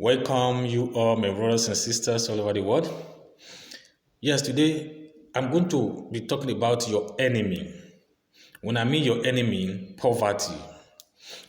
Welcome you all, my brothers and sisters all over the world. Yes, today I'm going to be talking about your enemy. When I mean your enemy, poverty.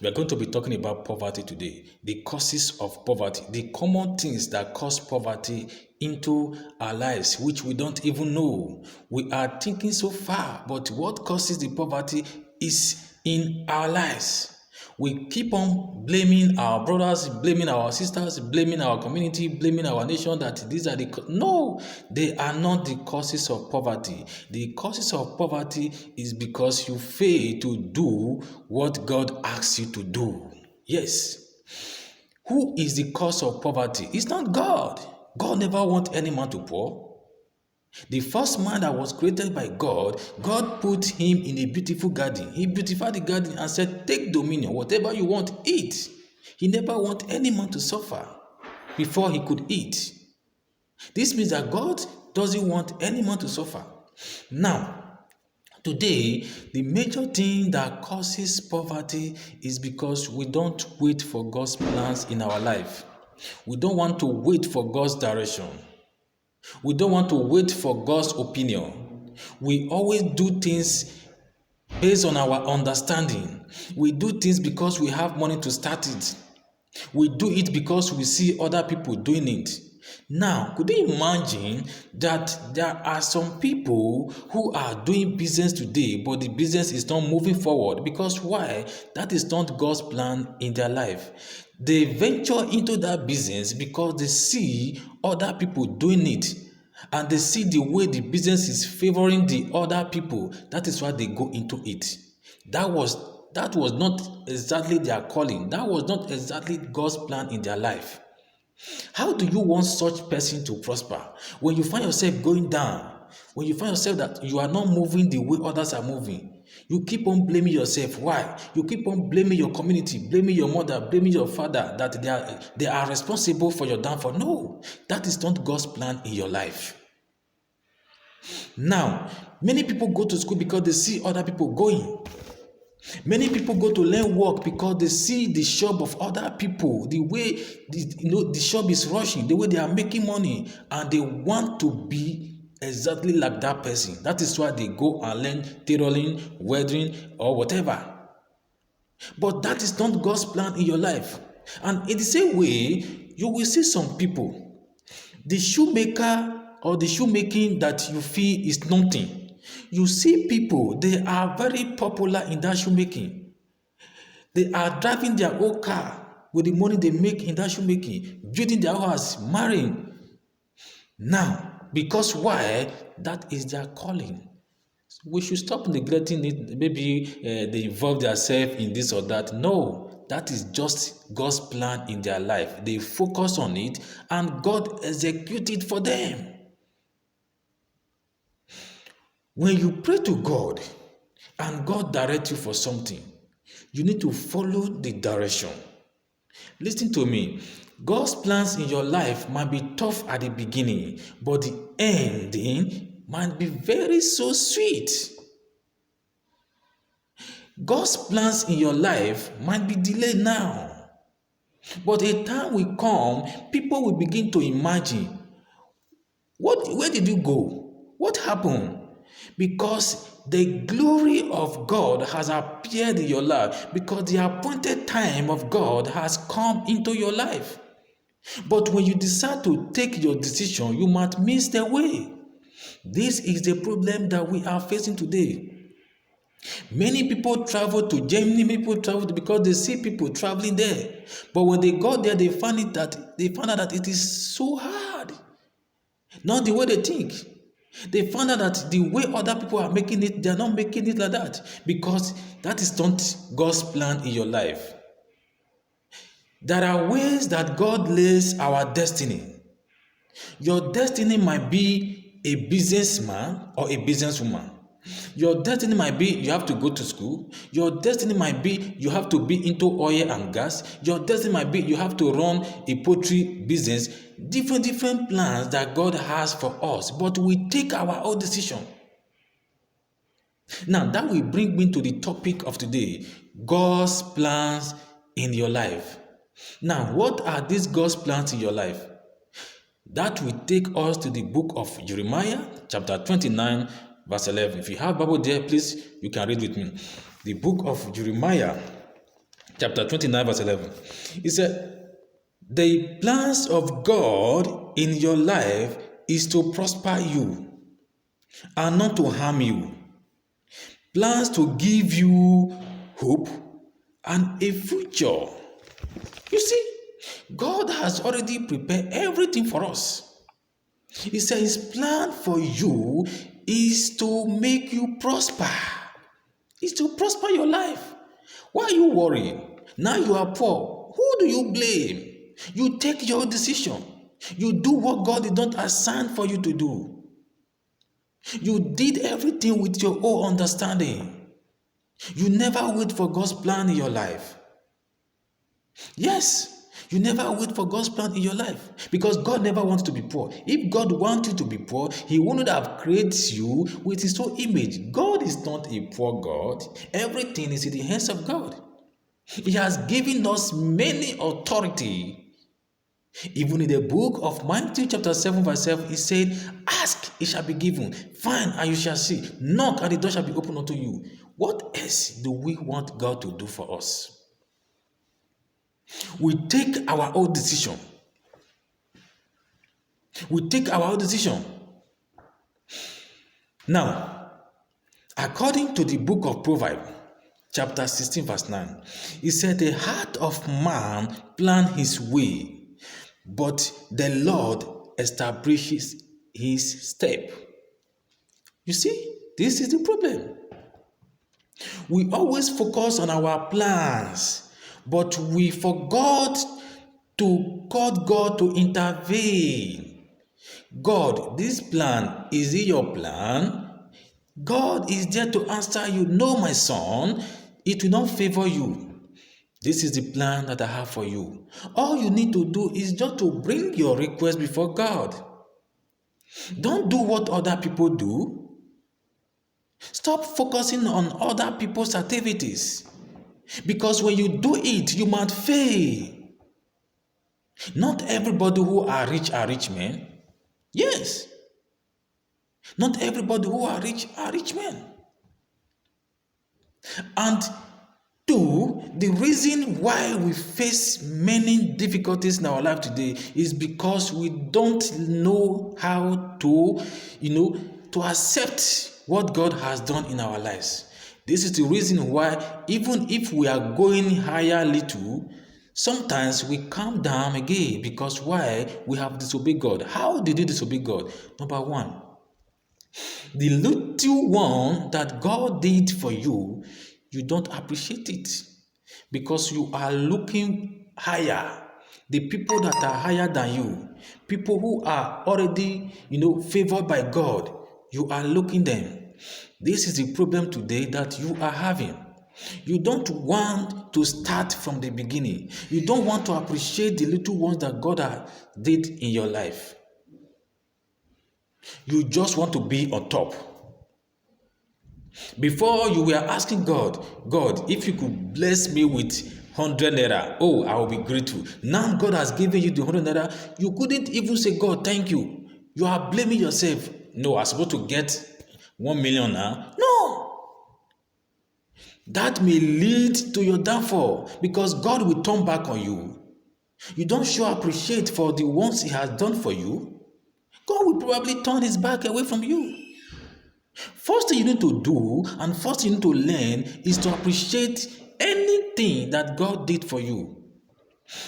We are going to be talking about poverty today, the causes of poverty, the common things that cause poverty into our lives, which we don't even know. We are thinking so far, but what causes the poverty is in our lives. We keep on blaming our brothers, blaming our sisters, blaming our community, blaming our nation that these are no, they are not the causes of poverty. The causes of poverty is because you fail to do what God asks you to do. Yes. Who is the cause of poverty? It's not God. God never wants any man to poor. The first man that was created by God, God put him in a beautiful garden. He beautified the garden and said, take dominion, whatever you want, eat. He never wanted any man to suffer before he could eat. This means that God doesn't want any man to suffer. Now, today, the major thing that causes poverty is because we don't wait for God's plans in our life. We don't want to wait for God's direction. We don't want to wait for God's opinion. We always do things based on our understanding. We do things because we have money to start it. We do it because we see other people doing it. Now, could you imagine that there are some people who are doing business today, but the business is not moving forward? Because why? That is not God's plan in their life. They venture into that business because they see other people doing it. And they see the way the business is favoring the other people. That is why they go into it. That was not exactly their calling. That was not exactly God's plan in their life. How do you want such person to prosper? When you find yourself going down, when you find yourself that you are not moving the way others are moving, you keep on blaming yourself. Why? You keep on blaming your community, blaming your mother, blaming your father that they are responsible for your downfall. No, that is not God's plan in your life. Now, many people go to school because they see other people going. Many people go to learn work because they see the shop of other people, the way the shop is rushing, the way they are making money, and they want to be exactly like that person. That is why they go and learn tailoring, welding, or whatever. But that is not God's plan in your life. And in the same way, you will see some people, the shoemaker or the shoemaking that you feel is nothing. You see people, they are very popular in that shoemaking. They are driving their own car with the money they make in that shoemaking, building their house, marrying. Now, because why? That is their calling. We should stop neglecting it. Maybe they involve themselves in this or that. No, that is just God's plan in their life. They focus on it and God executes it for them. When you pray to God and God directs you for something, you need to follow the direction. Listen to me. God's plans in your life might be tough at the beginning, but the ending might be very so sweet. God's plans in your life might be delayed now, but a time will come, people will begin to imagine, where did you go? What happened? Because the glory of God has appeared in your life, because the appointed time of God has come into your life. But when you decide to take your decision, you might miss the way. This is the problem that we are facing today. Many people travel to Germany, many people travel because they see people traveling there. But when they got there, they found out that it is so hard. Not the way they think. They found out that the way other people are making it, they are not making it like that, because that is not God's plan in your life. There are ways that God lays our destiny. Your destiny might be a businessman or a businesswoman. Your destiny might be you have to go to school. Your destiny might be you have to be into oil and gas. Your destiny might be you have to run a poultry business. Different plans that God has for us, but we take our own decision. Now that will bring me to the topic of today: God's plans in your life. Now, what are these God's plans in your life? That will take us to the book of Jeremiah, chapter 29, verse 11. If you have Bible there, please, you can read with me. The book of Jeremiah, chapter 29, verse 11. It said, the plans of God in your life is to prosper you and not to harm you. Plans to give you hope and a future. You see, God has already prepared everything for us. He said his plan for you is to make you prosper. Is to prosper your life. Why are you worrying? Now you are poor. Who do you blame? You take your decision. You do what God did not assign for you to do. You did everything with your own understanding. You never wait for God's plan in your life. Yes, you never wait for God's plan in your life because God never wants to be poor. If God wanted to be poor, he wouldn't have created you with his own image. God is not a poor God. Everything is in the hands of God. He has given us many authority. Even in the book of Matthew chapter 7 verse 7, he said, ask, it shall be given. Find, and you shall see. Knock, and the door shall be opened unto you. What else do we want God to do for us? We take our own decision. We take our own decision. Now, according to the book of Proverbs, chapter 16, verse 9, it said, the heart of man plans his way, but the Lord establishes his step. You see, this is the problem. We always focus on our plans, but we forgot to call God to intervene. God, this plan, is it your plan? God is there to answer you. No, my son, it will not favor you. This is the plan that I have for you. All you need to do is just to bring your request before God. Don't do what other people do. Stop focusing on other people's activities. Because when you do it, you might fail. Not everybody who are rich men. Yes. Not everybody who are rich men. And two, the reason why we face many difficulties in our life today is because we don't know how to, to accept what God has done in our lives. This is the reason why even if we are going higher little, sometimes we come down again because why? We have disobeyed God. How did you disobey God? Number one, the little one that God did for you, you don't appreciate it because you are looking higher. The people that are higher than you, people who are already, favored by God, you are looking them. This is the problem today that you are having. You don't want to start from the beginning. You don't want to appreciate the little ones that God did in your life. You just want to be on top. Before you were asking God, if you could bless me with 100 naira, oh, I will be grateful. Now God has given you the 100 naira. You couldn't even say, God, thank you. You are blaming yourself. No, I'm supposed to get 1 million now. No. That may lead to your downfall because God will turn back on you. You don't show appreciate for the ones he has done for you. God will probably turn his back away from you. First thing you need to do and first thing you need to learn is to appreciate anything that God did for you.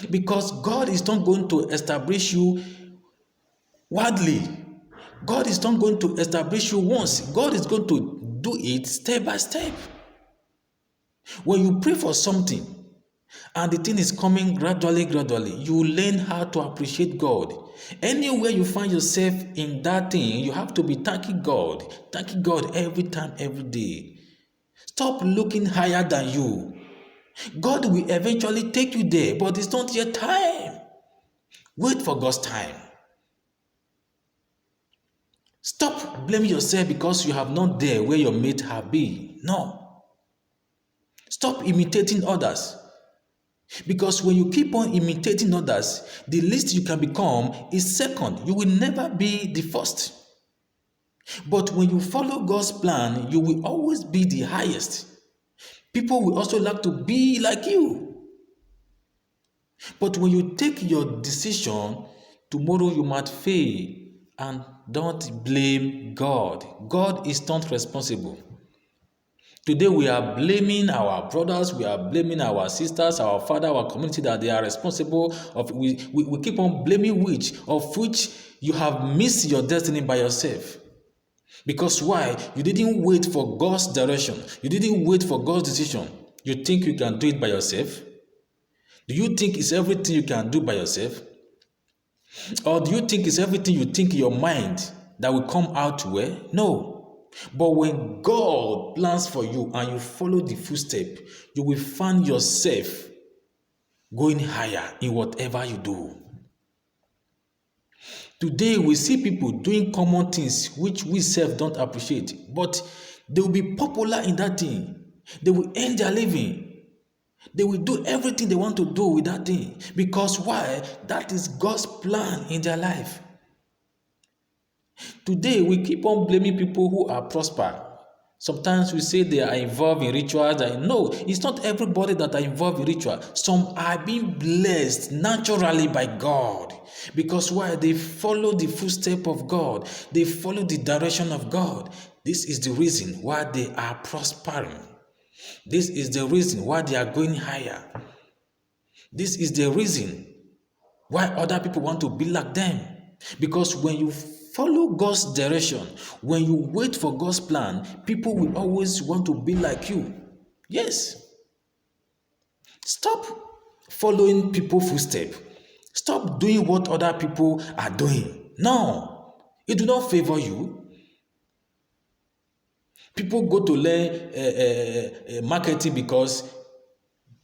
Because God is not going to establish you wildly. God is not going to establish you once. God is going to do it step by step. When you pray for something and the thing is coming gradually, you learn how to appreciate God. Anywhere you find yourself in that thing, you have to be thanking God every time, every day. Stop looking higher than you. God will eventually take you there, but it's not your time. Wait for God's time. Stop blaming yourself because you have not there where your mate have been. No. Stop imitating others. Because when you keep on imitating others, the least you can become is second. You will never be the first. But when you follow God's plan, you will always be the highest. People will also like to be like you. But when you take your decision, tomorrow you might fail. And don't blame God. God is not responsible. Today we are blaming our brothers, we are blaming our sisters, our father, our community that they are responsible of. We keep on blaming which you have missed your destiny by yourself. Because why? You didn't wait for God's direction. You didn't wait for God's decision. You think you can do it by yourself? Do you think it's everything you can do by yourself? Or do you think it's everything you think in your mind that will come out well? No. But when God plans for you and you follow the footstep, you will find yourself going higher in whatever you do. Today we see people doing common things which we self don't appreciate, but they will be popular in that thing. They will earn their living. They will do everything they want to do with that thing. Because why? That is God's plan in their life. Today, we keep on blaming people who are prosper. Sometimes we say they are involved in rituals. No, it's not everybody that are involved in ritual. Some are being blessed naturally by God. Because why? They follow the footstep of God. They follow the direction of God. This is the reason why they are prospering. This is the reason why they are going higher. This is the reason why other people want to be like them. Because when you follow God's direction, when you wait for God's plan, people will always want to be like you. Yes. Stop following people's footsteps. Stop doing what other people are doing. No, it do not favor you. People go to learn marketing because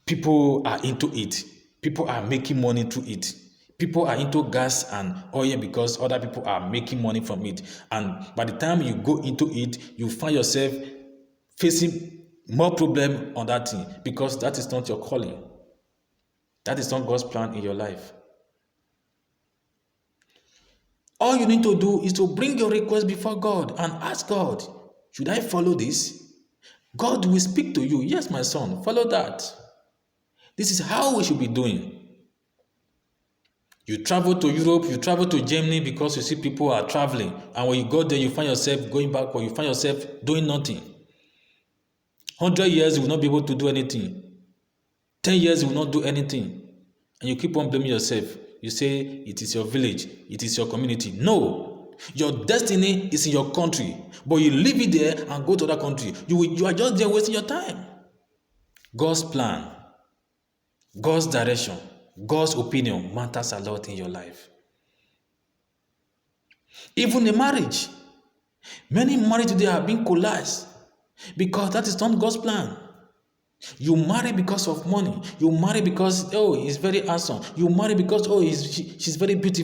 people are into it. People are making money through it. People are into gas and oil because other people are making money from it. And by the time you go into it, you find yourself facing more problem on that thing because that is not your calling. That is not God's plan in your life. All you need to do is to bring your request before God and ask God, should I follow this? God will speak to you. Yes, my son, follow that. This is how we should be doing. You travel to Europe, you travel to Germany because you see people are traveling. And when you go there, you find yourself going back or you find yourself doing nothing. 100 years, you will not be able to do anything. 10 years, you will not do anything. And you keep on blaming yourself. You say, it is your village, it is your community. No, your destiny is in your country. But you leave it there and go to other country. You are just there wasting your time. God's plan, God's direction, God's opinion matters a lot in your life. Even in marriage, many marriages today are being collapsed because that is not God's plan. You marry because of money. You marry because, oh, he's very handsome. You marry because, oh, she's very beautiful.